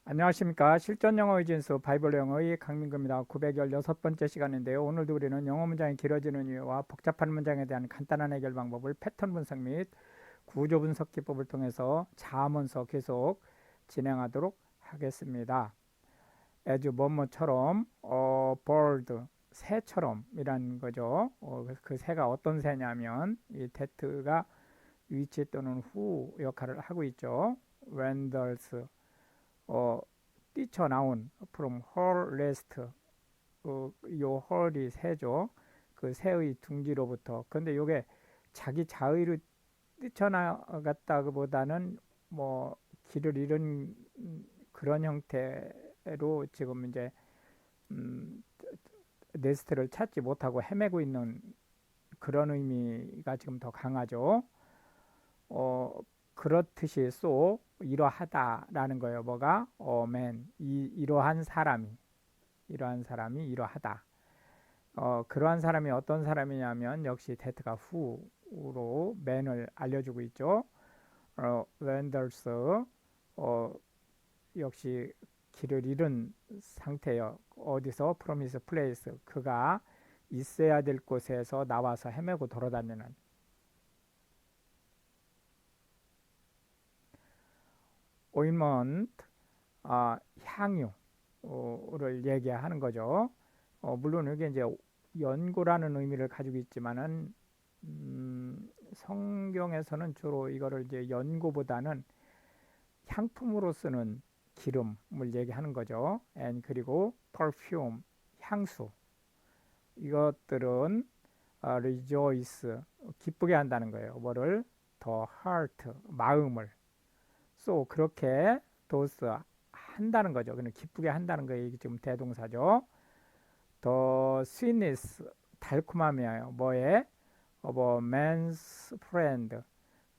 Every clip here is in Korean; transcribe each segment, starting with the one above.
안녕하십니까. 실전 영어 의진수 바이블 영어의 강민구입니다. 916번째 시간인데요. 오늘도 우리는 영어 문장이 길어지는 이유와 복잡한 문장에 대한 간단한 해결 방법을 패턴 분석 및 구조 분석 기법을 통해서 자문서 계속 진행하도록 하겠습니다. as 뭐뭐처럼, bird, 새처럼 이란 거죠. 그 새가 어떤 새냐면 이 that가 위치 또는 who 역할을 하고 있죠. renders, 어, 뛰쳐나온 from her rest, 요 her이 새죠. 그 새의 둥지로부터. 근데 요게 자기 자의로 뛰쳐나갔다기보다는 뭐 길을 잃은 그런 형태로 지금 이제 음, 네스트를 찾지 못하고 헤매고 있는 그런 의미가 지금 더 강하죠. 어, 그렇듯이 쏘 이러하다라는 거예요. 뭐가 맨 이러한 사람이 이러하다. 그러한 사람이 어떤 사람이냐면 역시 데트가 후로 맨을 알려주고 있죠. 웬더스 어, 역시 길을 잃은 상태요. 어디서 프로미스 플레이스 그가 있어야 될 곳에서 나와서 헤매고 돌아다니는 오인먼트, 향유를 얘기하는 거죠. 물론 이게 이제 연고라는 의미를 가지고 있지만은 성경에서는 주로 이거를 이제 연고보다는 향품으로 쓰는 기름을 얘기하는 거죠. and 그리고 perfume, 향수. 이것들은 rejoice, 기쁘게 한다는 거예요. 뭐를? the heart, 마음을. so 그렇게 도스 한다는 거죠. 그냥 기쁘게 한다는 거예요. 이게 지금 대동사죠. the sweetness, 달콤함이에요. 뭐에? of a man's friend,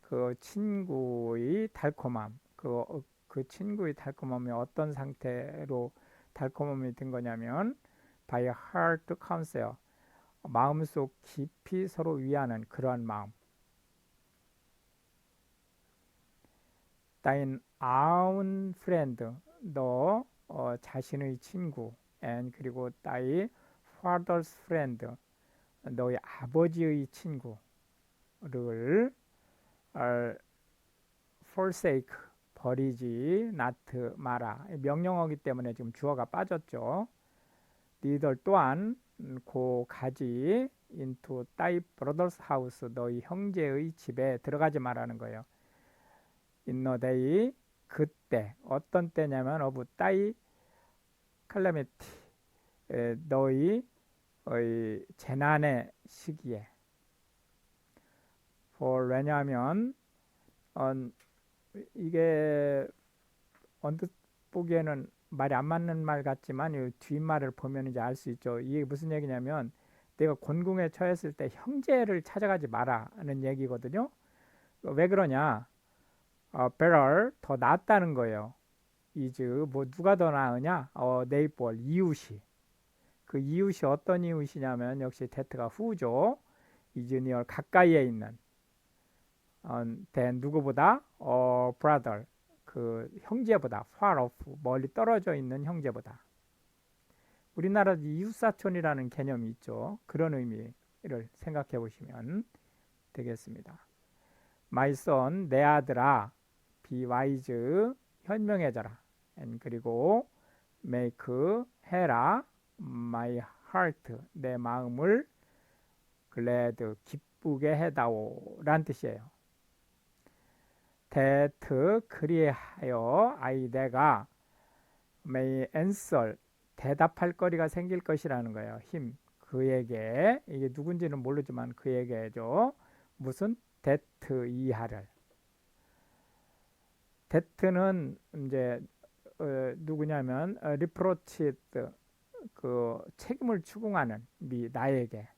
그 친구의 달콤함. 그 친구의 달콤함이 어떤 상태로 달콤함이 된 거냐면 by heart counsel, 마음속 깊이 서로 위하는 그러한 마음. thine own friend, 너 자신의 친구. and 그리고 thy father's friend, 너의 아버지의 친구를 forsake, 버리지 not 마라. 명령어기 때문에 지금 주어가 빠졌죠. 니들 또한 고 가지 into thy brother's house, 너희 형제의 집에 들어가지 말라는 거예요. in the day, 그때. 어떤 때냐면 of thy calamity, 너희 재난의 시기에. for 왜냐하면 어, 이게 언뜻 보기에는 말이 안 맞는 말 같지만 이 뒷말을 보면 이제 알 수 있죠. 이게 무슨 얘기냐면 내가 곤궁에 처했을 때 형제를 찾아가지 마라는 얘기거든요. 왜 그러냐? better, 더 낫다는 거예요. is, 뭐 누가 더 나으냐? neighbor, 이웃이. 그 이웃이 어떤 이웃이냐면 역시 that가 who죠. is near, 가까이에 있는. than 누구보다? brother, 그 형제보다. far off, 멀리 떨어져 있는 형제보다. 우리나라 이웃사촌이라는 개념이 있죠. 그런 의미를 생각해 보시면 되겠습니다. My son, 내 아들아, be wise, 현명해져라. and 그리고 make, 해라, my heart, 내 마음을 glad, 기쁘게 해다오 라는 뜻이에요. that, 그리하여 내가 may answer, 대답할 거리가 생길 것이라는 거예요. 힘, 그에게. 이게 누군지는 모르지만 그에게죠. 무슨? that 이하를. that는 이제 누구냐면 reproached, 그 책임을 추궁하는 나에게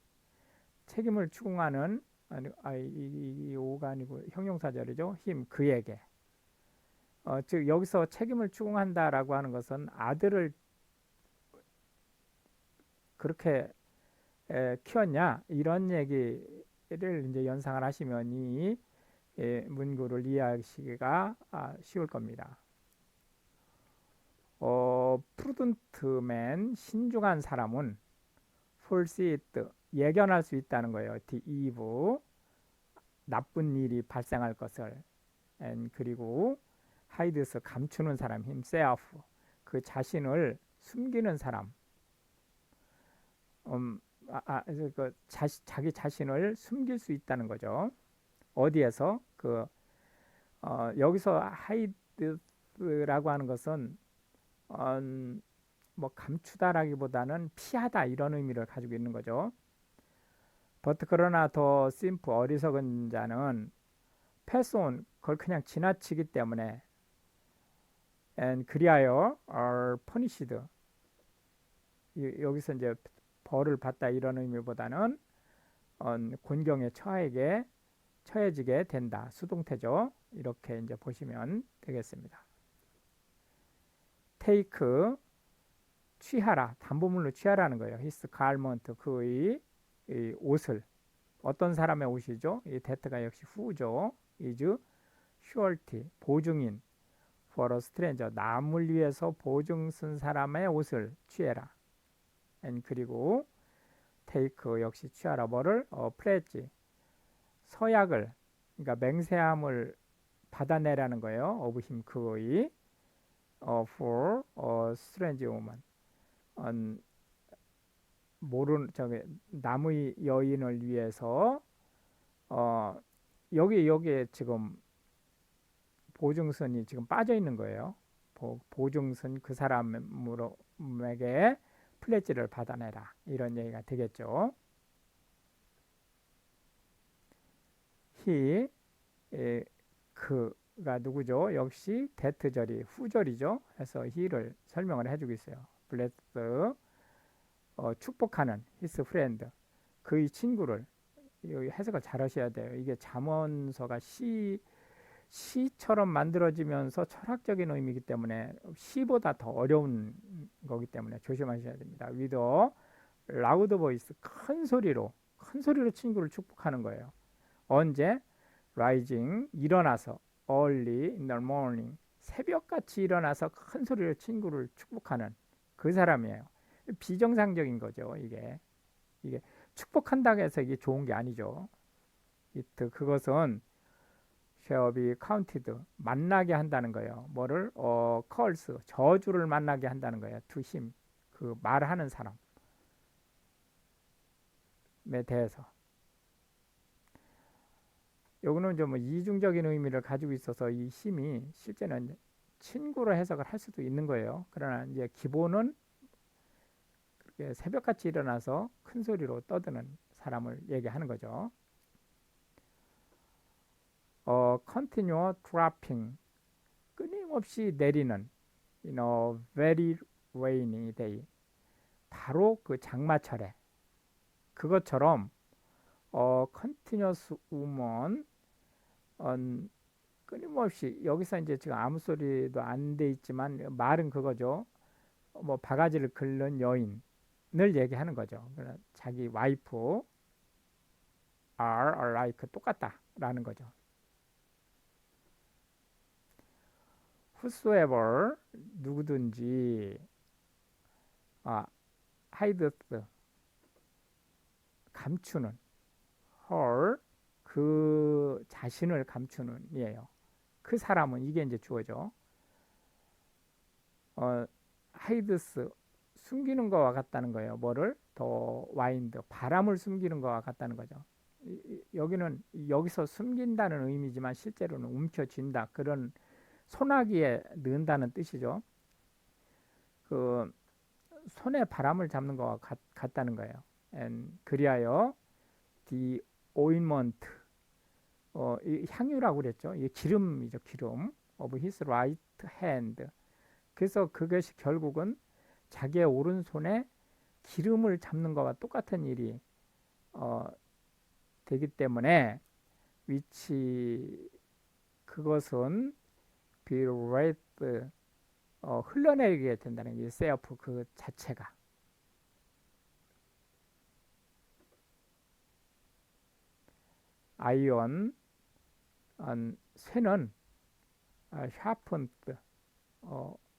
책임을 추궁하는, 이 오가 아니고 형용사절이죠. 힘, 그에게. 즉 여기서 책임을 추궁한다라고 하는 것은 아들을 그렇게 키웠냐 이런 얘기를 이제 연상을 하시면 이 문구를 이해하시기가 쉬울 겁니다. prudent man, 신중한 사람은 foresee it, 예견할 수 있다는 거예요. the evil, 나쁜 일이 발생할 것을. and 그리고 hides, 감추는 사람, himself, 그 자신을 숨기는 사람. 자기 자신을 숨길 수 있다는 거죠. 어디에서? 여기서 hide라고 하는 것은 뭐 감추다라기보다는 피하다 이런 의미를 가지고 있는 거죠. but 그러나 더 simple, 어리석은 자는 pass on, 그걸 그냥 지나치기 때문에 and 그리하여 are punished, 여기서 이제 벌을 받다 이런 의미보다는 곤경에 처해지게 된다. 수동태죠. 이렇게 이제 보시면 되겠습니다. take, 취하라, 담보물로 취하라는 거예요. his garment, 그의 이 옷을. 어떤 사람의 옷이죠? 이 that가 역시 who죠. is surety, 보증인. for a stranger, 남을 위해서 보증 쓴 사람의 옷을 취해라. and 그리고 take 역시 취하라. 뭐를? pledge, 서약을, 그러니까 맹세함을 받아내라는 거예요. of him, 그의 for a strange woman, 남의 여인을 위해서. 여기에 지금 보증선이 지금 빠져 있는 거예요. 보증선 그 사람에게 플레지를 받아내라, 이런 얘기가 되겠죠. he, 그가 누구죠? 역시 that절이 후절이죠. 그래서 he를 설명을 해주고 있어요. bless, 축복하는 his friend, 그의 친구를. 여기 해석을 잘 하셔야 돼요. 이게 잠언서가 시처럼 만들어지면서 철학적인 의미이기 때문에 시보다 더 어려운 거기 때문에 조심하셔야 됩니다. with a loud voice, 큰 소리로 친구를 축복하는 거예요. 언제? rising, 일어나서. early in the morning, 새벽같이 일어나서 큰 소리로 친구를 축복하는 그 사람이에요. 비정상적인 거죠. 이게 축복한다고 해서 이게 좋은 게 아니죠. 그것은 shall be counted, 만나게 한다는 거예요. 뭐를? curse, 저주를 만나게 한다는 거예요. to him, 그 말하는 사람에 대해서. 요거는 좀 이중적인 의미를 가지고 있어서 이 힘이 실제는 친구로 해석을 할 수도 있는 거예요. 그러나 이제 기본은 새벽같이 일어나서 큰 소리로 떠드는 사람을 얘기하는 거죠. continue dropping, 끊임없이 내리는 in a very rainy day, 바로 그 장마철에. 그것처럼 continuous woman, 끊임없이, 여기서 이제 지금 아무 소리도 안 돼 있지만 말은 그거죠. 뭐 바가지를 긁는 여인을 얘기하는 거죠. 자기 와이프 are alike, 똑같다라는 거죠. whosoever, 누구든지, hides, 감추는, her, 그 자신을 감추는 이에요. 그 사람은, 이게 이제 주어죠. hides, 숨기는 것과 같다는 거예요. 뭐를? 더 wind, 바람을 숨기는 것과 같다는 거죠. 여기서 숨긴다는 의미지만 실제로는 움켜쥔다, 그런 소나기에 넣는다는 뜻이죠. 그 손에 바람을 잡는 것과 같다는 거예요. and 그리하여 the ointment, 이 향유라고 그랬죠. 이게 기름이죠. 기름 of his right hand. 그래서 그것이 결국은 자기의 오른손에 기름을 잡는 것과 똑같은 일이 되기 때문에 which, 그것은 be let, 흘러내리게 된다는 게 self, 그 자체가. 아이언, 쇠는 sharpened,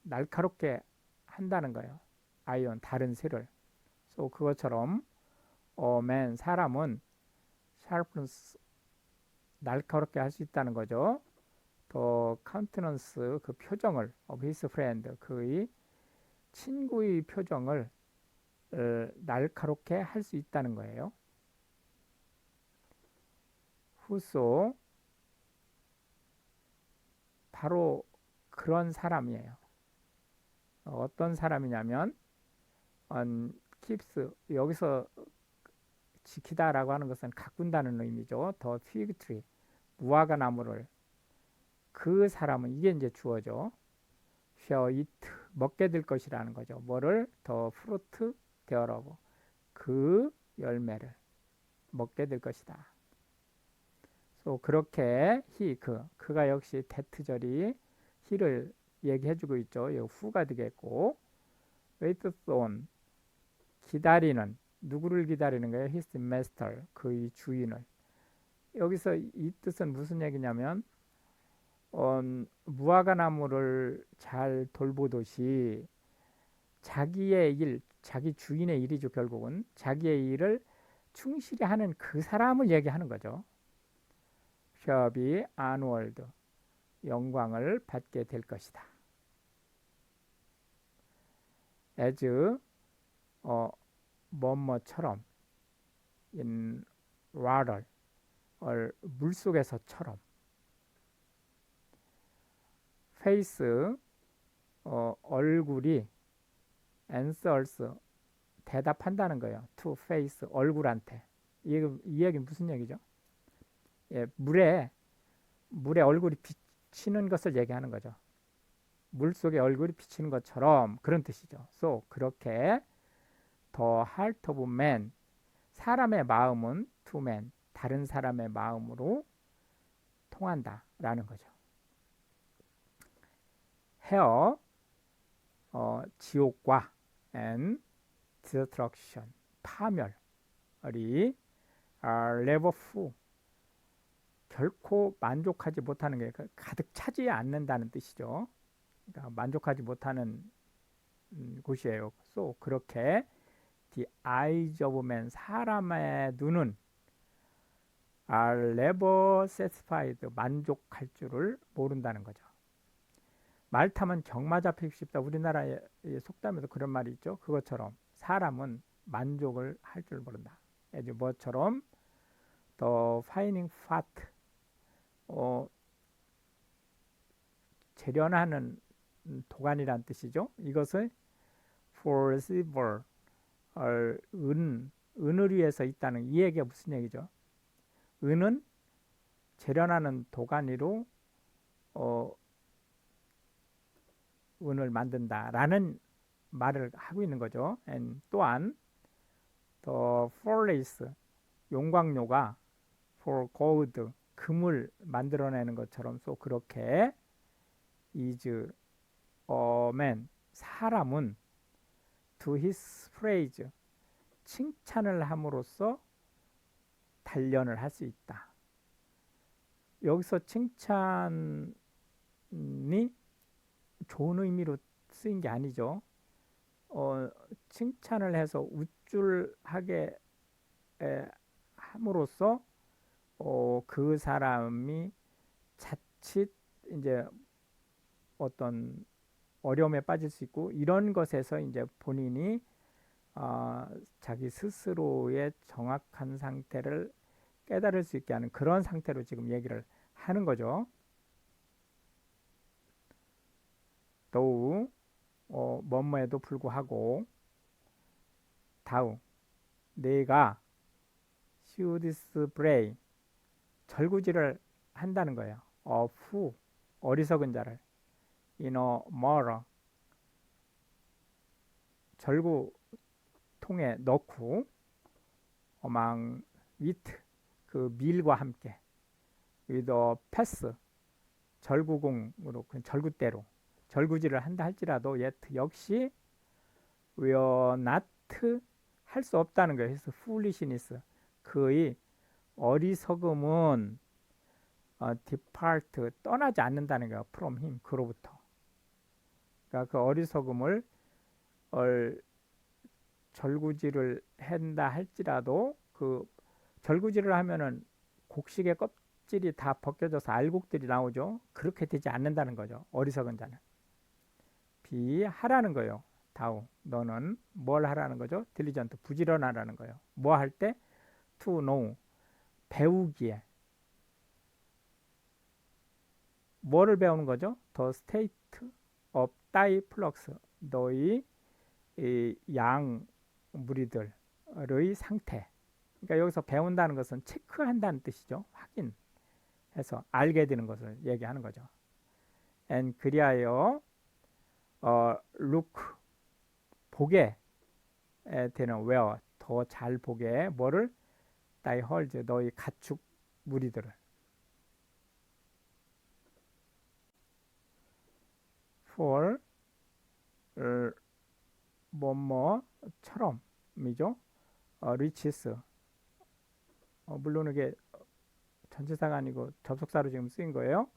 날카롭게 한다는 거예요. 아이언 다른 새를. So 그것처럼 man 사람은 sharpens 날카롭게 할 수 있다는 거죠. 더 countenance 그 표정을 of his friend 그의 친구의 표정을 날카롭게 할 수 있다는 거예요. whoso 바로 그런 사람이에요. 어떤 사람이냐면 keeps 여기서 지키다라고 하는 것은 가꾼다는 의미죠. 더 fig tree 무화과 나무를 그 사람은 이게 이제 주어죠. shall eat 먹게 될 것이라는 거죠. 뭐를 더 fruit thereof 그 열매를 먹게 될 것이다. So 그렇게 그가 역시 대트절이 he를 얘기해주고 있죠. 이 후가 되겠고 wait on 기다리는 누구를 기다리는 거예요? His master 그의 주인을. 여기서 이 뜻은 무슨 얘기냐면 무화과 나무를 잘 돌보듯이 자기의 일, 자기 주인의 일이죠. 결국은 자기의 일을 충실히 하는 그 사람을 얘기하는 거죠. shall be honored 영광을 받게 될 것이다. as 뭐뭐처럼 in water 물속에서처럼 face 얼굴이 answers 대답한다는 거예요. to face 얼굴한테. 이 얘기는 무슨 얘기죠? 예, 물에 얼굴이 비치는 것을 얘기하는 거죠. 물 속에 얼굴이 비치는 것처럼 그런 뜻이죠. So 그렇게 the heart of man 사람의 마음은 to man 다른 사람의 마음으로 통한다라는 거죠. hell 지옥과 and destruction 파멸이 never full 결코 만족하지 못하는 게 가득 차지 않는다는 뜻이죠. 그러니까 만족하지 못하는 곳이에요. So 그렇게 the eyes of man 사람의 눈은 are never satisfied 만족할 줄을 모른다는 거죠. 말 타면 경마 잡히기 쉽다. 우리나라의 속담에도 그런 말이 있죠. 그것처럼 사람은 만족을 할 줄 모른다. 아주 뭐처럼 the finding fault 재련하는 도가니란 뜻이죠. 이것을 for silver 은을 위해서 있다는 이 얘기가 무슨 얘기죠? 은은 재련하는 도가니로 은을 만든다라는 말을 하고 있는 거죠. And 또한 the furnace 용광로가 for gold 금을 만들어내는 것처럼 또 그렇게 is man 사람은 to his praise 칭찬을 함으로써 단련을 할 수 있다. 여기서 칭찬이 좋은 의미로 쓰인 게 아니죠. 칭찬을 해서 우쭐하게 함으로써 그 사람이 자칫 이제 어떤 어려움에 빠질 수 있고 이런 것에서 이제 본인이 자기 스스로의 정확한 상태를 깨달을 수 있게 하는 그런 상태로 지금 얘기를 하는 거죠. 또 뭐뭐에도 불구하고 다음 내가 should display 절구지를 한다는 거예요. of 어리석은 자를 in a mirror 절구통에 넣고 among with 그 밀과 함께 with a pass 절구공으로 그 절구대로 절구질을 한다 할지라도 yet 역시 will not 할 수 없다는 거예요. 그래서 foolishness 그의 어리석음은 depart 떠나지 않는다는 거예요. from him 그로부터 그러니까 그 어리석음을 절구질을 한다 할지라도 그 절구질을 하면은 곡식의 껍질이 다 벗겨져서 알곡들이 나오죠. 그렇게 되지 않는다는 거죠. 어리석은 자는. B 하라는 거예요. 다우 너는 뭘 하라는 거죠? 딜리전트 부지런하라는 거예요. 뭐 할 때? to know 배우기에. 뭐를 배우는 거죠? The state of thy flocks 너희 양 무리들의 상태. 그러니까 여기서 배운다는 것은 체크한다는 뜻이죠. 확인해서 알게 되는 것을 얘기하는 거죠. and 그리하여 look 보게 되는 where 더 잘 보게 뭐를 thy herds 너희 가축 무리들을 for 뭐뭐처럼이죠. riches 물론 이게 전치사가 아니고 접속사로 지금 쓰인 거예요.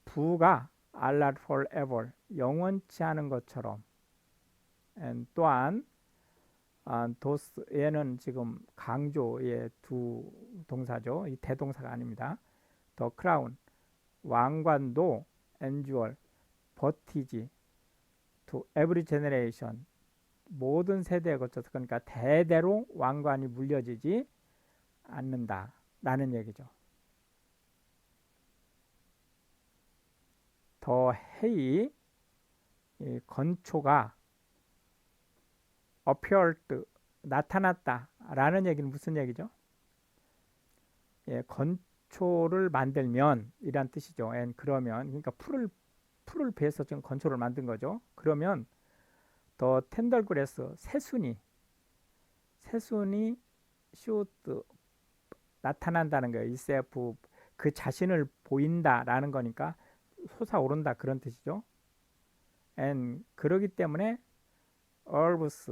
부가 are not forever 영원치 않은 것처럼 and 또한 도스 얘는 지금 강조의 두 동사죠. 이 대동사가 아닙니다. 더 크라운 왕관도 endure 버티지 to every generation 모든 세대에 거쳐서 그러니까 대대로 왕관이 물려지지 않는다 라는 얘기죠. 더 헤이 건초가 appeared 나타났다 라는 얘기는 무슨 얘기죠? 건초를 만들면 이란 뜻이죠. and 그러면 그러니까 풀을 베서 지금 건초를 만든 거죠. 그러면 더 텐덜그래스 새순이 should 나타난다는 거예요. itself 그 자신을 보인다라는 거니까 솟아오른다 그런 뜻이죠. and 그러기 때문에 herbs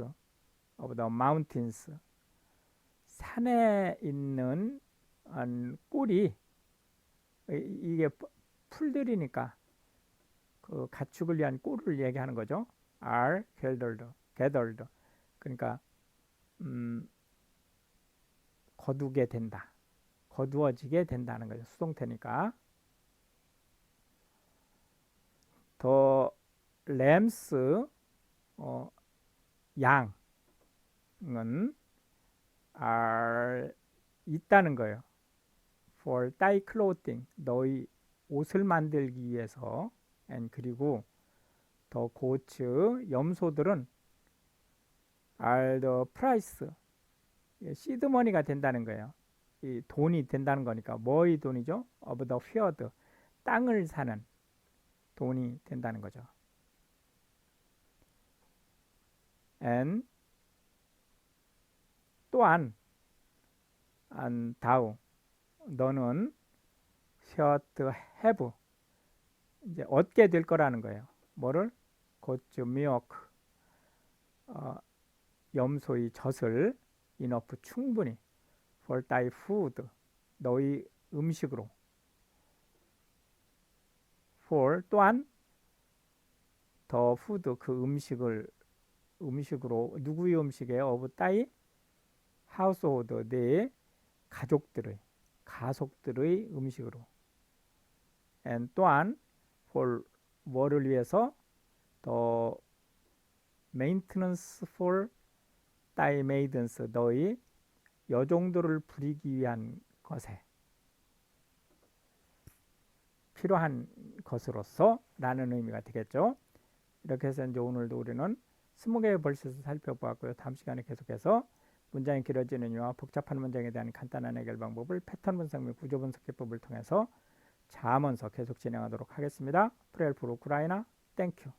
of the mountains 산에 있는 꿀이 이게 풀들이니까 그 가축을 위한 꿀을 얘기하는 거죠. are gathered 그러니까 거두게 된다. 거두어지게 된다는 거죠. 수동태니까. 더 램스 양은 are 있다는 거예요. for thy clothing 너희 옷을 만들기 위해서 and 그리고 더 고츠 염소들은 are the price 시드머니가 된다는 거예요. 이 돈이 된다는 거니까 뭐의 돈이죠? of the field 땅을 사는 돈이 된다는 거죠. and 또한 다우 너는 shalt have 이제 얻게 될 거라는 거예요. 뭐를? goat's milk 염소의 젖을 enough 충분히 for thy food 너희 음식으로 for 또한 더 food 그 음식으로 누구의 음식이에요? of thy household 내 가족들의 음식으로 and 또한 for 뭐를 위해서 더 maintenance for thy maidens 너희 여종들을 부리기 위한 것에 필요한 것으로서 라는 의미가 되겠죠. 이렇게 해서 이제 오늘도 우리는 20개의 벌스를 살펴보았고요. 다음 시간에 계속해서 문장이 길어지는 이유와 복잡한 문장에 대한 간단한 해결 방법을 패턴 분석 및 구조 분석 기법을 통해서 자문서 계속 진행하도록 하겠습니다. 프레일 프로 우크라이나 땡큐.